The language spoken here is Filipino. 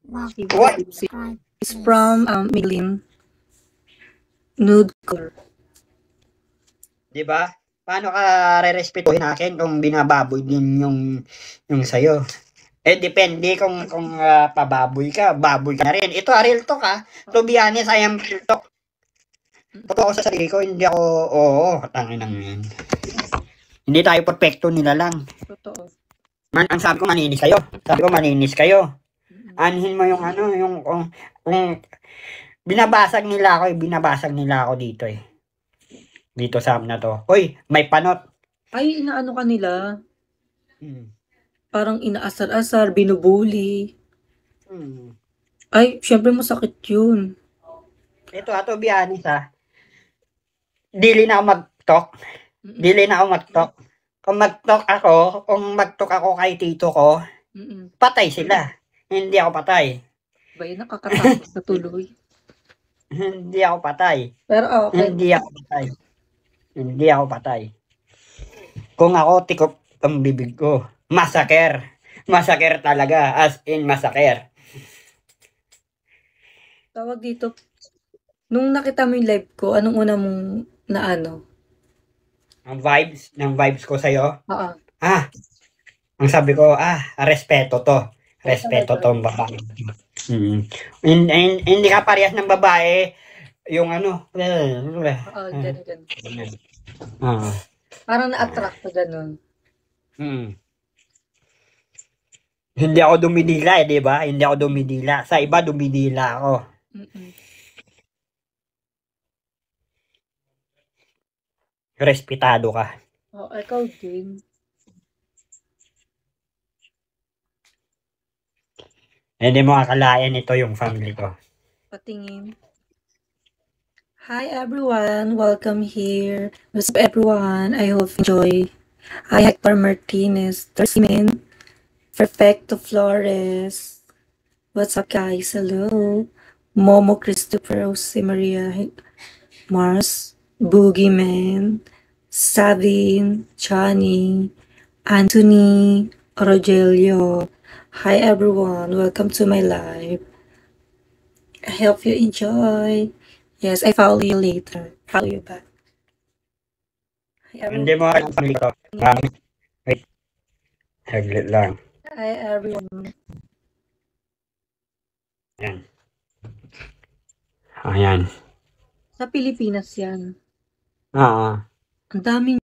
What? It's from Maybelline Nude Color. Diba? Paano ka re-respetuhin akin kung binababoy din yung sa'yo? Depende kung pababoy ka, baboy ka na rin. Ito, real talk ha. To be honest, I am real talk. Totoo sa sarili ko, hindi ako, tangin ng yan. Hindi tayo perfecto, nila lang. Totoo. Ang sabi ko, maninis kayo. Sabi ko, maninis kayo. Anhin mo yung kung binabasag nila ako dito eh. Dito sa amin na to. Hoy, may panot. Ay, inaano ka nila? Hmm. Parang inaasar-asar, binubuli. Hmm. Ay, syempre masakit yun. Ito, to be honest ha. Dili na ako mag-talk. Dili na ako mag-talk. Kung mag-talk ako kay tito ko, patay sila. Hindi ako patay. Ba yun, nakakatakot sa tuloy. Hindi ako patay. Pero okay. Hindi ako patay. Kung ako, tikop ang bibig ko. Masaker. Masaker talaga. As in, masaker. Tawag dito, nung nakita mo yung live ko, anong una mong naano? Ang vibes ko sa'yo? Oo. Ang sabi ko, respeto to. Respeto tong babae. Hindi ka parehas ng babae, yung ano. Oo, ganun. Parang na-attract ka ganun. Hindi ako dumidila di ba? Hindi ako dumidila. Sa iba, dumidila ako. Respetado ka. Ikaw din. Hindi mo akalain ito yung family ko. Patingin. Hi everyone, welcome here. What's up everyone? I hope you enjoy. Hi Hector Martinez, Tersimin, Perfecto Flores. What's up guys? Hello. Momo Christopher, Jose Maria Mars, Boogeyman, Savin, Johnny, Anthony, Rogelio. Hi everyone, welcome to my live. I hope you enjoy. Yes, I follow you later. Follow you back. Hindi mo ang family ko. Wait. Saglit lang. Hi everyone. Ayan. Ayan. Sa Pilipinas yan. Oo. Ang daming